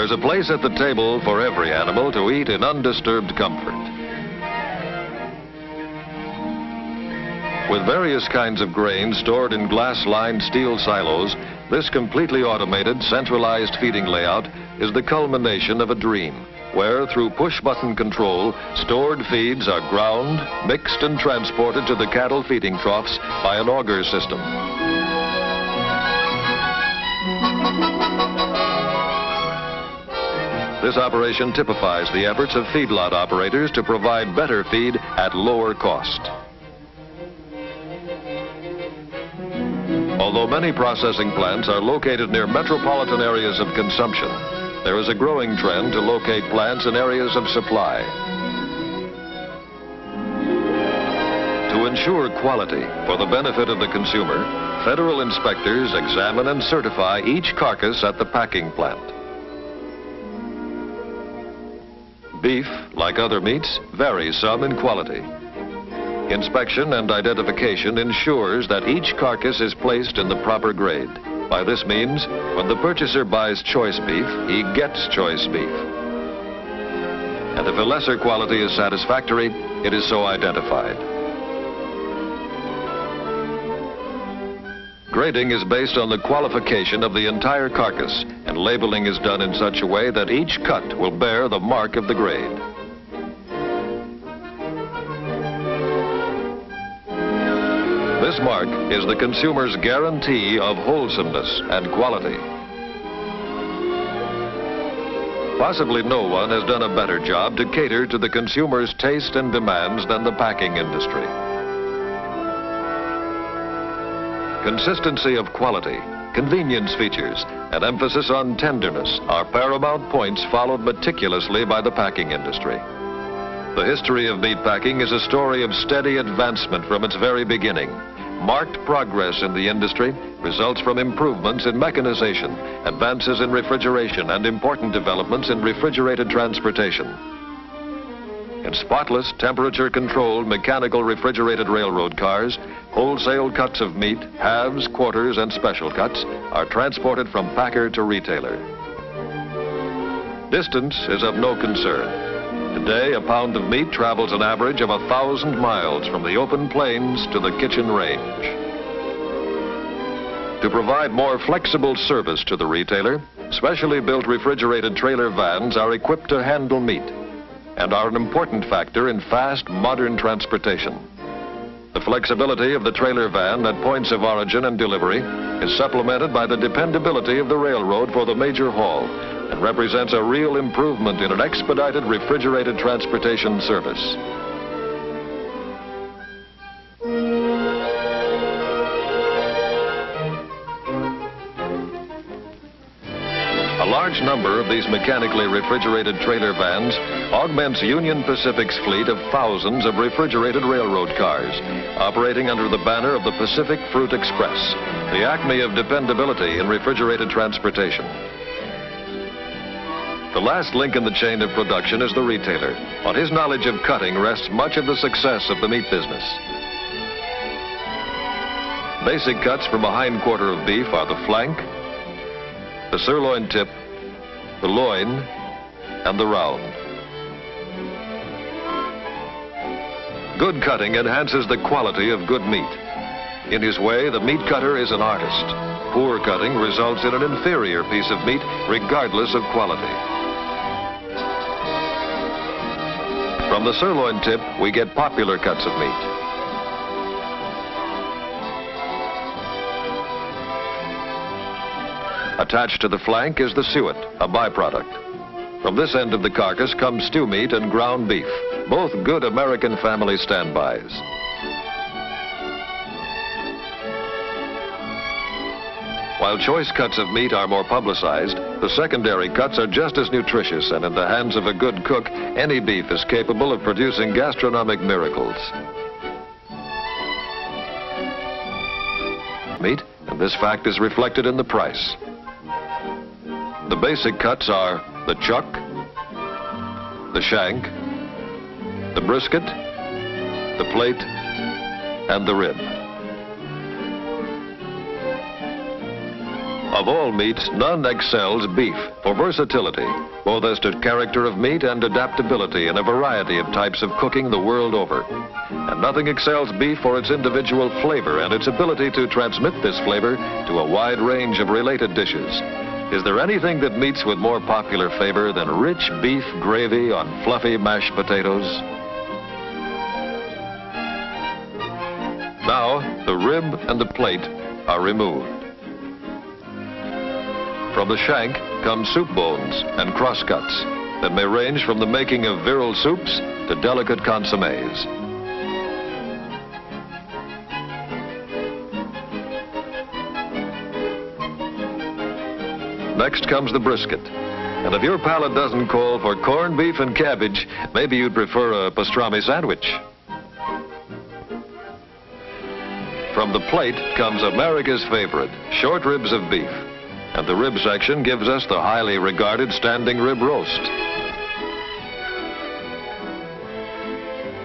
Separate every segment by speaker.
Speaker 1: There's a place at the table for every animal to eat in undisturbed comfort. With various kinds of grain stored in glass-lined steel silos, this completely automated, centralized feeding layout is the culmination of a dream, where through push-button control, stored feeds are ground, mixed and transported to the cattle feeding troughs by an auger system. This operation typifies the efforts of feedlot operators to provide better feed at lower cost. Although many processing plants are located near metropolitan areas of consumption, there is a growing trend to locate plants in areas of supply. To ensure quality for the benefit of the consumer, federal inspectors examine and certify each carcass at the packing plant. Beef, like other meats, varies some in quality. Inspection and identification ensures that each carcass is placed in the proper grade. By this means, when the purchaser buys choice beef, he gets choice beef. And if a lesser quality is satisfactory, it is so identified. Grading is based on the qualification of the entire carcass, and labeling is done in such a way that each cut will bear the mark of the grade. This mark is the consumer's guarantee of wholesomeness and quality. Possibly no one has done a better job to cater to the consumer's taste and demands than the packing industry. Consistency of quality, convenience features, and emphasis on tenderness are paramount points followed meticulously by the packing industry. The history of meat packing is a story of steady advancement from its very beginning. Marked progress in the industry results from improvements in mechanization, advances in refrigeration, and important developments in refrigerated transportation. In spotless, temperature-controlled, mechanical refrigerated railroad cars, wholesale cuts of meat, halves, quarters, and special cuts are transported from packer to retailer. Distance is of no concern. Today, a pound of meat travels an average of 1,000 miles from the open plains to the kitchen range. To provide more flexible service to the retailer, specially built refrigerated trailer vans are equipped to handle meat and are an important factor in fast, modern transportation. The flexibility of the trailer van at points of origin and delivery is supplemented by the dependability of the railroad for the major haul and represents a real improvement in an expedited refrigerated transportation service. A large number of these mechanically refrigerated trailer vans augments Union Pacific's fleet of thousands of refrigerated railroad cars, operating under the banner of the Pacific Fruit Express, the acme of dependability in refrigerated transportation. The last link in the chain of production is the retailer. On his knowledge of cutting rests much of the success of the meat business. Basic cuts from a hind quarter of beef are the flank, the sirloin tip, the loin, and the round. Good cutting enhances the quality of good meat. In his way, the meat cutter is an artist. Poor cutting results in an inferior piece of meat, regardless of quality. From the sirloin tip, we get popular cuts of meat. Attached to the flank is the suet, a byproduct. From this end of the carcass comes stew meat and ground beef, both good American family standbys. While choice cuts of meat are more publicized, the secondary cuts are just as nutritious, and in the hands of a good cook, any beef is capable of producing gastronomic miracles. Meat, and this fact is reflected in the price. The basic cuts are the chuck, the shank, the brisket, the plate, and the rib. Of all meats, none excels beef for versatility, both as to character of meat and adaptability in a variety of types of cooking the world over. And nothing excels beef for its individual flavor and its ability to transmit this flavor to a wide range of related dishes. Is there anything that meets with more popular favor than rich beef gravy on fluffy mashed potatoes? Now, the rib and the plate are removed. From the shank come soup bones and crosscuts that may range from the making of virile soups to delicate consommes. Next comes the brisket. And if your palate doesn't call for corned beef and cabbage, maybe you'd prefer a pastrami sandwich. From the plate comes America's favorite, short ribs of beef. And the rib section gives us the highly regarded standing rib roast.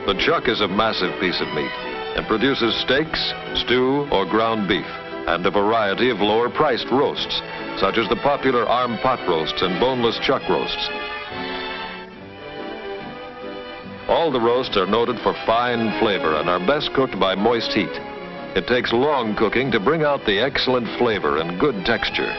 Speaker 1: The chuck is a massive piece of meat and produces steaks, stew, or ground beef, and a variety of lower-priced roasts, such as the popular arm pot roasts and boneless chuck roasts. All the roasts are noted for fine flavor and are best cooked by moist heat. It takes long cooking to bring out the excellent flavor and good texture.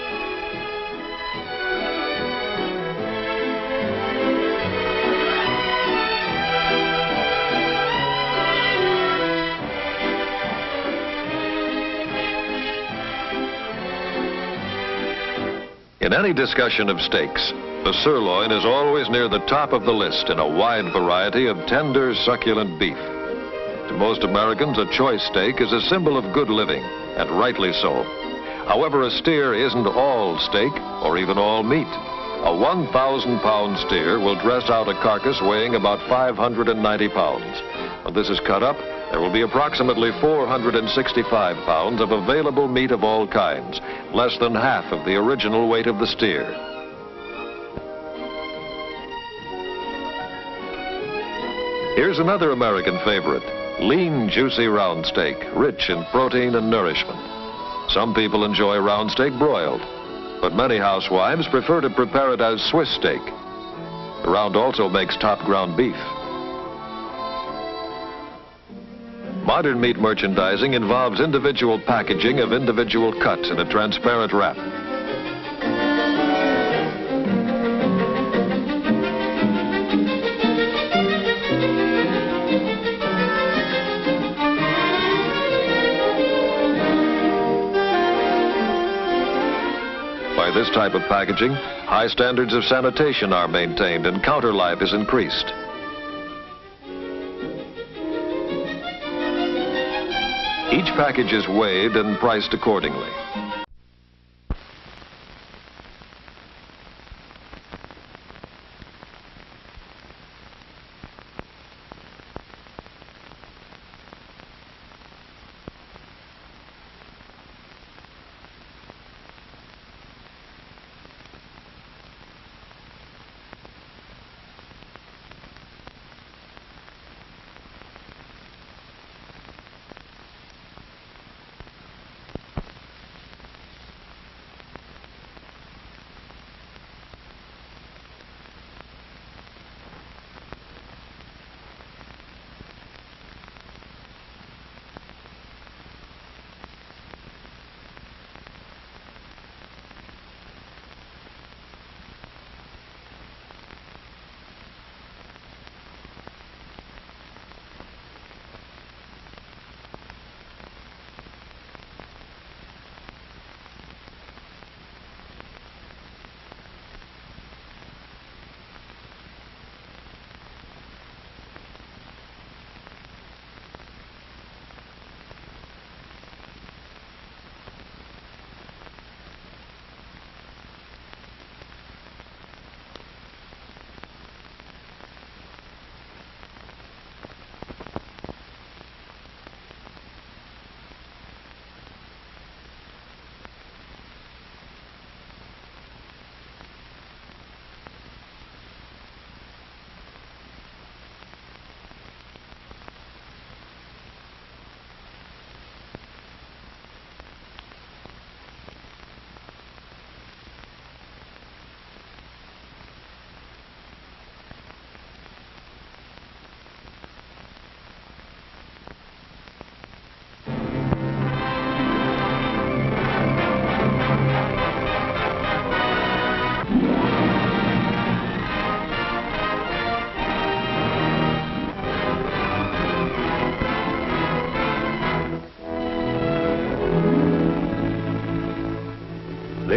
Speaker 1: In any discussion of steaks, the sirloin is always near the top of the list in a wide variety of tender, succulent beef. To most Americans, a choice steak is a symbol of good living, and rightly so. However, a steer isn't all steak or even all meat. A 1,000-pound steer will dress out a carcass weighing about 590 pounds. When this is cut up, there will be approximately 465 pounds of available meat of all kinds, less than half of the original weight of the steer. Here's another American favorite, lean, juicy round steak, rich in protein and nourishment. Some people enjoy round steak broiled, but many housewives prefer to prepare it as Swiss steak. The round also makes top ground beef. Modern meat merchandising involves individual packaging of individual cuts in a transparent wrap. By this type of packaging, high standards of sanitation are maintained and counter life is increased. Each package is weighed and priced accordingly.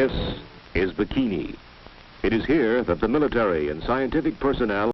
Speaker 2: This is Bikini. It is here that the military and scientific personnel